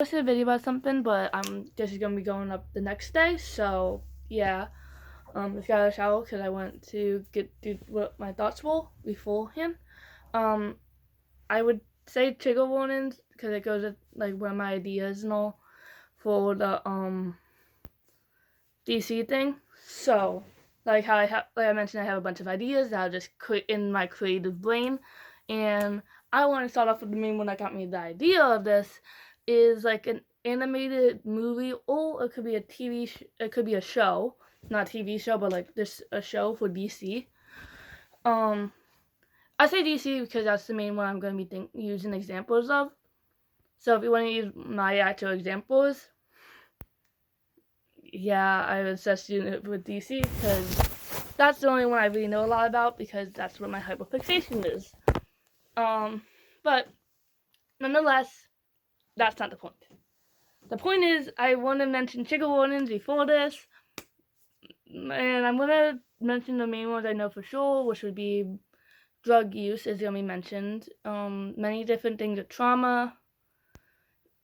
Posted a video about something, but this is gonna be going up the next day, so yeah. Just got out of the shower because I went to do what my thoughts were beforehand. Um, I would say trigger warnings because it goes with like one of my ideas and all for the DC thing. So like I mentioned, I have a bunch of ideas that are just in my creative brain, and I want to start off with the main one that got me the idea of this is like an animated movie, or it could be a it could be a show, not a TV show, but like this a show for DC. Um, I say DC because that's the main one I'm going to be using examples of. So if you want to use my actual examples, yeah, I would suggest using it with DC because that's the only one I really know a lot about because that's what my hyperfixation is. But nonetheless, that's not the point. The point is, I want to mention trigger warnings before this, and I'm going to mention the main ones I know for sure, which would be drug use is going to be mentioned. Many different things of trauma.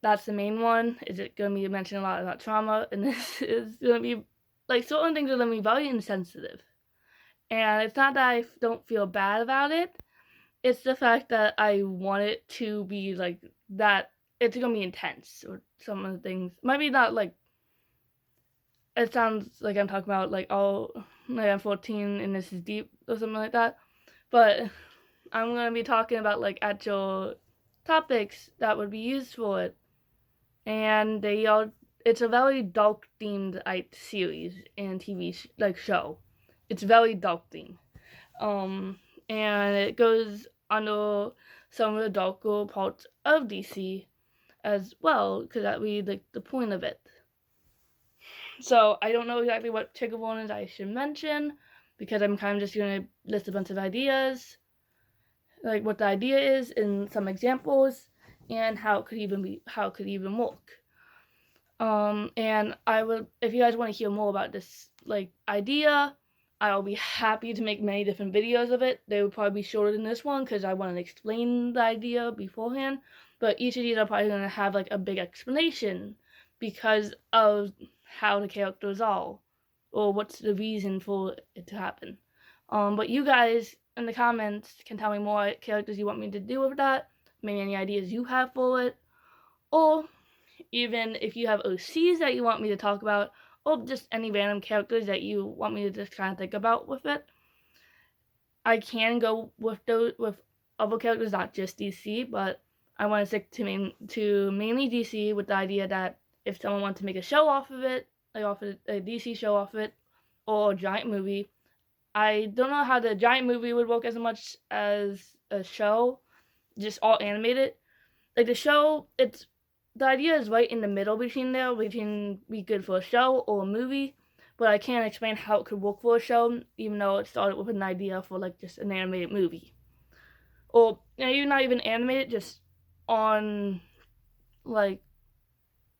That's the main one. Is it going to be mentioning a lot about trauma? And this is going to be, like, certain things are going to be very insensitive. And it's not that I don't feel bad about it. It's the fact that I want it to be, like, that it's going to be intense. Or some of the things. Maybe not, like, it sounds like I'm talking about, like, oh, like I'm 14 and this is deep or something like that. But I'm going to be talking about, like, actual topics that would be used for it. And it's a very dark themed series and TV show. It's very dark themed. And it goes under some of the darker parts of DC as well, because that would be like the point of it. So I don't know exactly what trigger warnings I should mention, because I'm kind of just going to list a bunch of ideas, like what the idea is in some examples, and how it could even work. And if you guys want to hear more about this, like, idea, I'll be happy to make many different videos of it. They would probably be shorter than this one because I want to explain the idea beforehand. But each of these are probably going to have, like, a big explanation because of how the characters are, or what's the reason for it to happen. But you guys in the comments can tell me more characters you want me to do with that, maybe any ideas you have for it, or even if you have OCs that you want me to talk about, or just any random characters that you want me to just kind of think about with it. I can go with other characters, not just DC, but I want to stick to mainly DC with the idea that if someone wants to make a show off of it, like off of a DC show off of it, or a giant movie, I don't know how the giant movie would work as much as a show, just all animated. Like the show, the idea is right in the middle between be good for a show or a movie, but I can't explain how it could work for a show, even though it started with an idea for like just an animated movie, or you're not even animated, just on like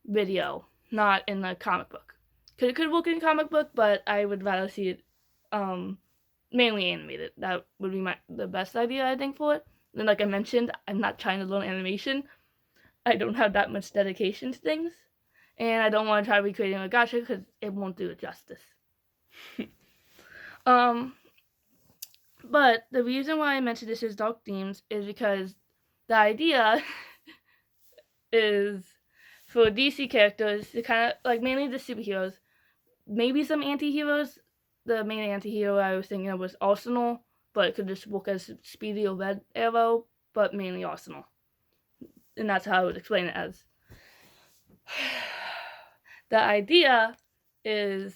video, not in a comic book. Cause it could work in a comic book, but I would rather see it mainly animated. That would be the best idea I think for it. And like I mentioned, I'm not trying to learn animation. I don't have that much dedication to things, and I don't want to try recreating a gacha because it won't do it justice. But the reason why I mentioned this is dark themes is because the idea is for DC characters to kind of, like, mainly the superheroes, maybe some anti-heroes. The main anti-hero I was thinking of was Arsenal, but it could just work as Speedy or Red Arrow, but mainly Arsenal. And that's how I would explain it as. The idea is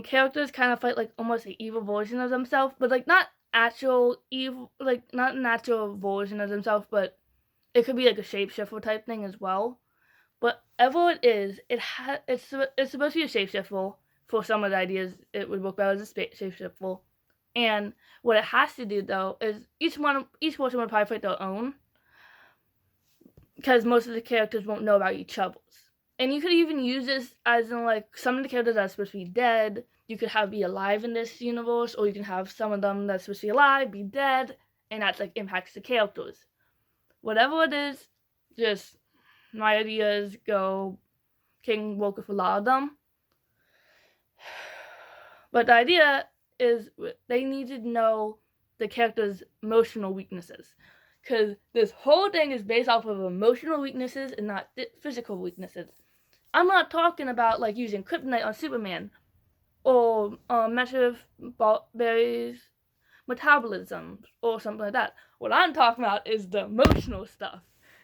characters kind of fight like almost an evil version of themselves, but like not actual evil, like not an actual version of themselves, but it could be like a shapeshifter type thing as well. Whatever it is, it's supposed to be a shapeshifter. For some of the ideas, it would work better as a shapeshifter. And what it has to do though is each person would probably fight their own, because most of the characters won't know about each other's. And you could even use this as in, like, some of the characters that are supposed to be dead, you could have be alive in this universe, or you can have some of them that's supposed to be alive, be dead, and that's, like, impacts the characters. Whatever it is, just my ideas can work with a lot of them. But the idea is they need to know the character's emotional weaknesses. Because this whole thing is based off of emotional weaknesses and not physical weaknesses. I'm not talking about like using kryptonite on Superman or massive berries metabolism or something like that. What I'm talking about is the emotional stuff,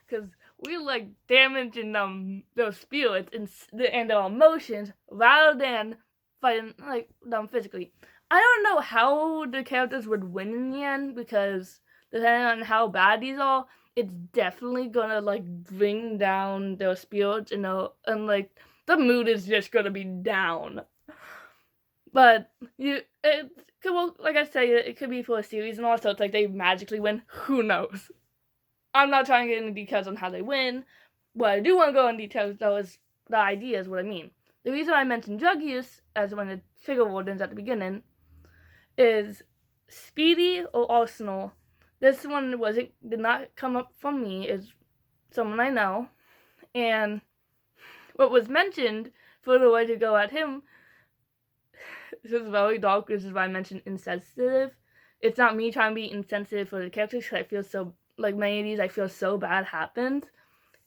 because we like damaging their spirits and their emotions rather than fighting like them physically. I don't know how the characters would win in the end, because depending on how bad these are, it's definitely gonna like bring down their spirits and like the mood is just gonna be down. But it could, well, like I say, it could be for a series and all, so it's like they magically win. Who knows? I'm not trying to get into details on how they win. What I do want to go into details, though, is the idea is what I mean. The reason I mentioned drug use as one of the trigger wardens at the beginning is Speedy or Arsenal. This one did not come up from me. Is someone I know, and what was mentioned for the way to go at him. This is very dark. This is why I mentioned insensitive. It's not me trying to be insensitive for the characters, because I feel so, like many of these, I feel so bad happened.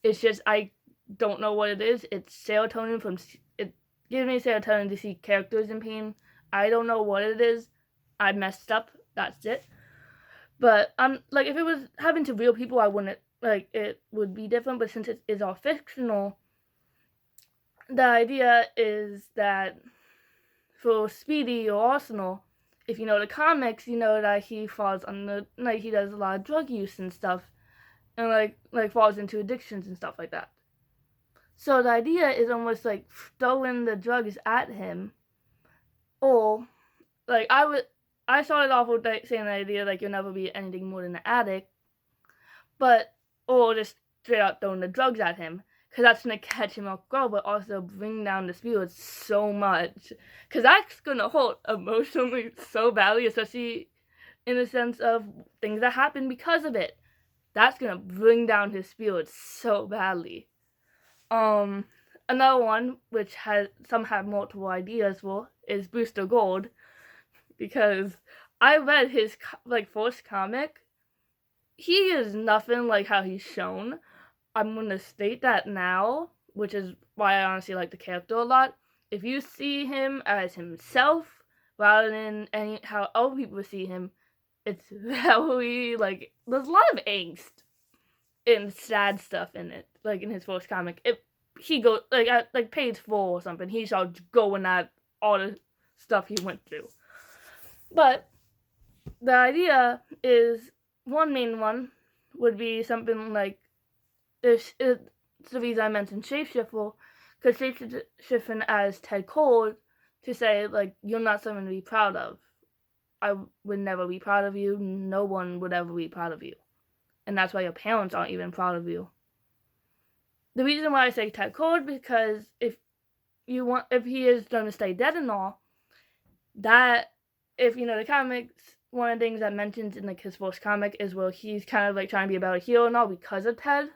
It's just, I don't know what it is. It's serotonin it gives me serotonin to see characters in pain. I don't know what it is. I messed up. That's it. But, like, if it was happening to real people, I wouldn't, like, it would be different. But since it is all fictional, the idea is that for Speedy or Arsenal, if you know the comics, you know that he falls like he does a lot of drug use and stuff, and like falls into addictions and stuff like that. So the idea is almost like throwing the drugs at him, or like I started off with saying the idea like you'll never be anything more than an addict, or just straight out throwing the drugs at him. Because that's going to catch him off guard, but also bring down the spirits so much. Because that's going to hurt emotionally so badly, especially in the sense of things that happen because of it. That's going to bring down his spirits so badly. Another one, which some have multiple ideas for, is Booster Gold. Because I read his first comic. He is nothing like how he's shown. I'm going to state that now, which is why I honestly like the character a lot. If you see him as himself, rather than how other people see him, it's very, there's a lot of angst and sad stuff in it, in his first comic. If he goes, at page 4 or something, he starts going at all the stuff he went through. But the idea is, one main one would be something like, it's the reason I mentioned shapeshifter, because shapeshifting as Ted Cole to say, you're not someone to be proud of. I would never be proud of you. No one would ever be proud of you. And that's why your parents aren't even proud of you. The reason why I say Ted Cole, because if he is going to stay dead and all, that, if you know the comics, one of the things that mentions in his first comic is where he's kind of trying to be about a hero and all because of Ted.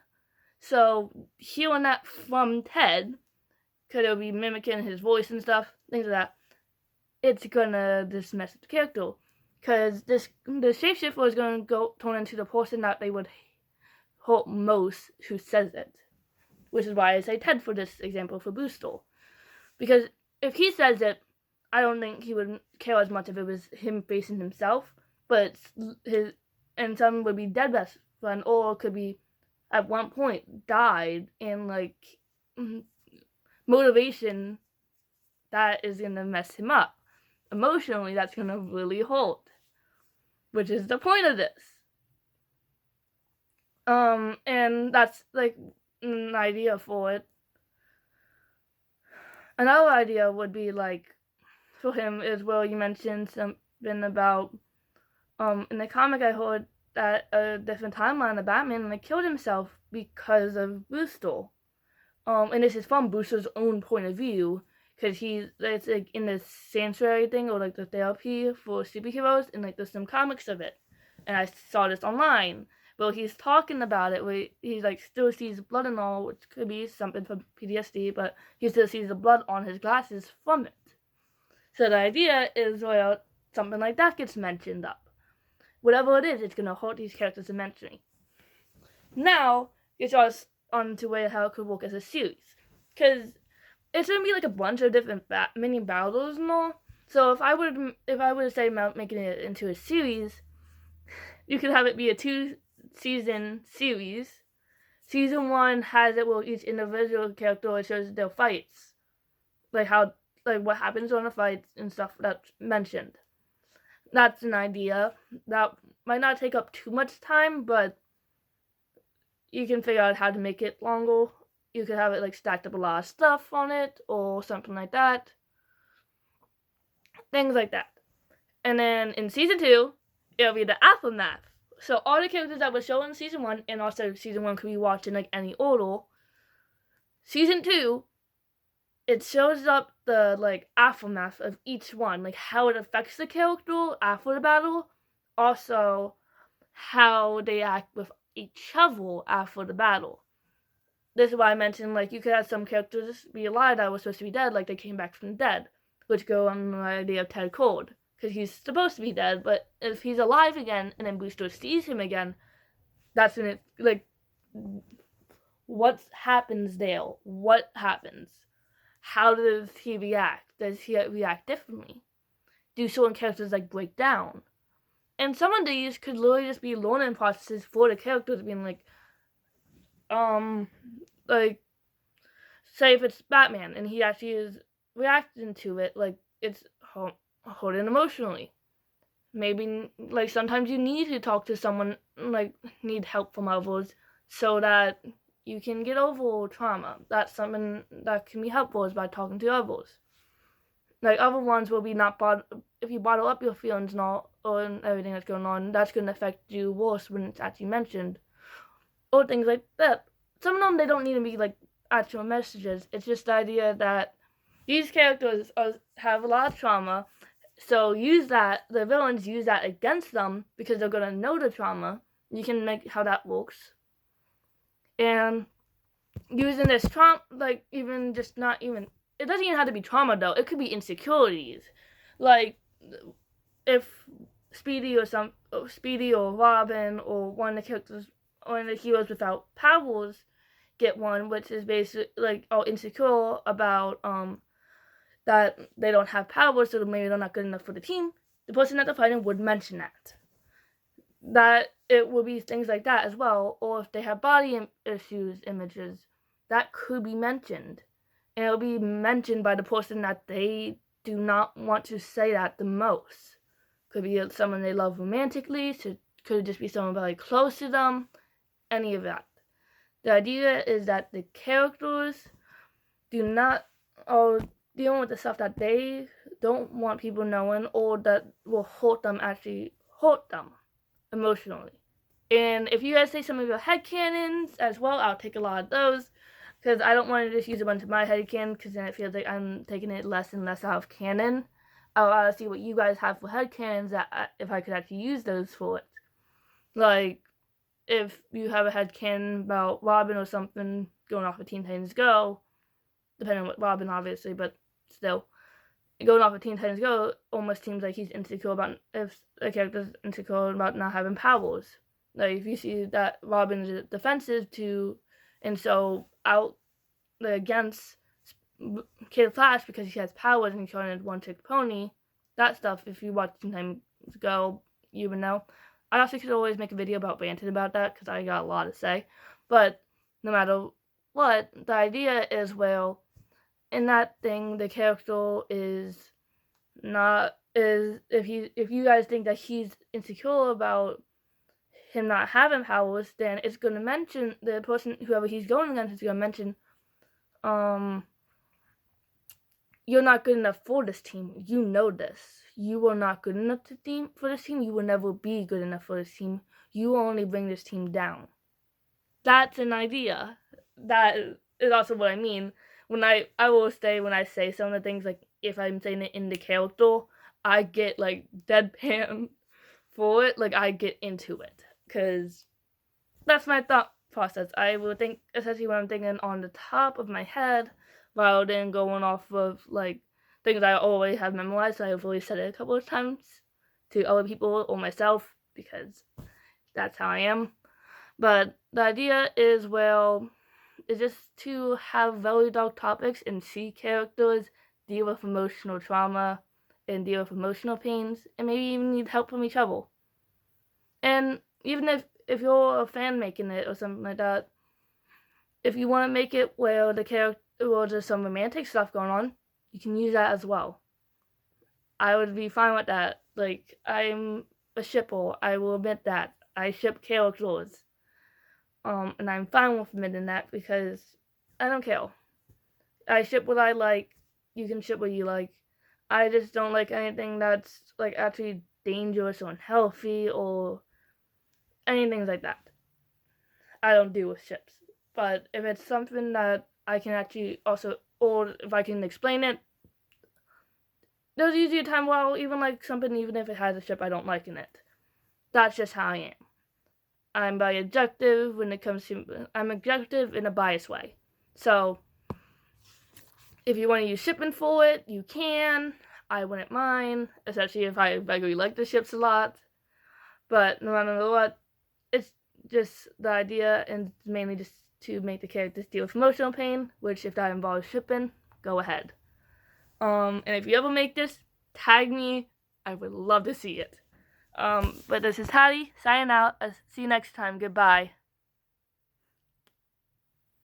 So, hearing that from Ted, because it'll be mimicking his voice and stuff, things like that, it's gonna just mess with the character. Because the shapeshifter is gonna turn into the person that they would hurt most who says it. Which is why I say Ted for this example for Booster. Because if he says it, I don't think he would care as much if it was him facing himself, but and someone would be dead best friend, or it could be at one point died, and motivation, that is gonna mess him up. Emotionally, that's gonna really hurt, which is the point of this. And that's an idea for it. Another idea would be for him is, well, you mentioned something about in the comic I heard that a different timeline of Batman killed himself because of Booster. And this is from Booster's own point of view, because it's in this sanctuary thing, or the therapy for superheroes, and there's some comics of it. And I saw this online. but he's talking about it where he like still sees blood and all, which could be something from PTSD, but he still sees the blood on his glasses from it. So the idea is, well, something like that gets mentioned up. Whatever it is, it's going to hurt these characters immensely. Now, it's us on to how it could work as a series. Because it's going to be like a bunch of different mini battles and all. So if I were to say about making it into a series, you could have it be a 2-season series. Season 1 has it where each individual character shows their fights. Like what happens on the fights and stuff that's mentioned. That's an idea. That might not take up too much time, but you can figure out how to make it longer. You could have it like stacked up a lot of stuff on it or something like that. Things like that. And then in season 2, it'll be the aftermath. So all the characters that were shown in season 1, and also season 1 could be watched in like any order. Season 2, it shows up the like aftermath of each one, like how it affects the character after the battle, also how they act with each other after the battle. This is why I mentioned like you could have some characters be alive that were supposed to be dead, like they came back from the dead, which go on the idea of Ted Cold, because he's supposed to be dead, but if he's alive again and then Booster sees him again, that's when it like what happens there? What happens? How does he react? Does he react differently? Do certain characters like break down? And some of these could literally just be learning processes for the characters, being like say if it's Batman and he actually is reacting to it, like it's hurting emotionally. Maybe like sometimes you need to talk to someone, like need help from others, so that you can get over trauma. That's something that can be helpful is by talking to others. Like other ones will be if you bottle up your feelings and all, or everything that's going on, that's going to affect you worse when it's actually mentioned. Or things like that. Some of them, they don't need to be like actual messages. It's just the idea that these characters have a lot of trauma, so the villains use that against them because they're going to know the trauma. You can make how that works. And using this trauma, like it doesn't even have to be trauma though. It could be insecurities. Like if Speedy or Robin or one of the characters or the heroes without powers get one, which is basically like all insecure about that they don't have powers, so maybe they're not good enough for the team. The person that they're fighting would mention that it will be things like that as well, or if they have body images, that could be mentioned, and it'll be mentioned by the person that they do not want to say that the most. Could be someone they love romantically, so could just be someone very close to them, any of that. The idea is that the characters are dealing with the stuff that they don't want people knowing, or that will hurt them emotionally. And if you guys say some of your headcanons as well, I'll take a lot of those, because I don't want to just use a bunch of my headcanon, because then it feels like I'm taking it less and less out of canon. I want to see what you guys have for headcanons, if I could actually use those for it. Like, if you have a headcanon about Robin or something going off of Teen Titans Go, depending on what Robin, obviously, but still, going off of Teen Titans Go almost seems like he's insecure about, if a character's insecure about not having powers. Like, if you see that Robin is defensive and so out against Kid Flash because he has powers and he's showing a one-trick pony, that stuff, if you watch Teen Titans Go, you would know. I also could always make a video about ranting about that, because I got a lot to say. But no matter what, the idea is, well, in that thing, the character if you guys think that he's insecure about him not having powers, then it's going to mention the person, whoever he's going against, is going to mention, you're not good enough for this team. You know this. You are not good enough for this team. You will never be good enough for this team. You will only bring this team down. That's an idea. That is also what I mean. When I will say, when I say some of the things, like, if I'm saying it in the character, I get, like, deadpan for it. Like, I get into it. Because that's my thought process. I would think, especially when I'm thinking on the top of my head, rather than going off of like things I already have memorized. So I've already said it a couple of times to other people or myself because that's how I am. But the idea is, well, is just to have very dark topics and see characters deal with emotional trauma and deal with emotional pains and maybe even need help from each other. And even if you're a fan making it or something like that, if you want to make it where the character or there's some romantic stuff going on, you can use that as well. I would be fine with that. Like, I'm a shipper. I will admit that. I ship characters. And I'm fine with admitting that because I don't care. I ship what I like. You can ship what you like. I just don't like anything that's like actually dangerous or unhealthy or anything like that. I don't deal with ships. But if it's something that I can actually also, or if I can explain it, there's usually a time where I'll even like something even if it has a ship I don't like in it. That's just how I am. I'm very objective when it comes to, I'm objective in a biased way. So, if you want to use shipping for it, you can. I wouldn't mind, especially if I regularly like the ships a lot. But no matter what, it's just the idea, and mainly just to make the characters deal with emotional pain, which if that involves shipping, go ahead. And if you ever make this, tag me. I would love to see it. But this is Hattie, signing out. See you next time. Goodbye.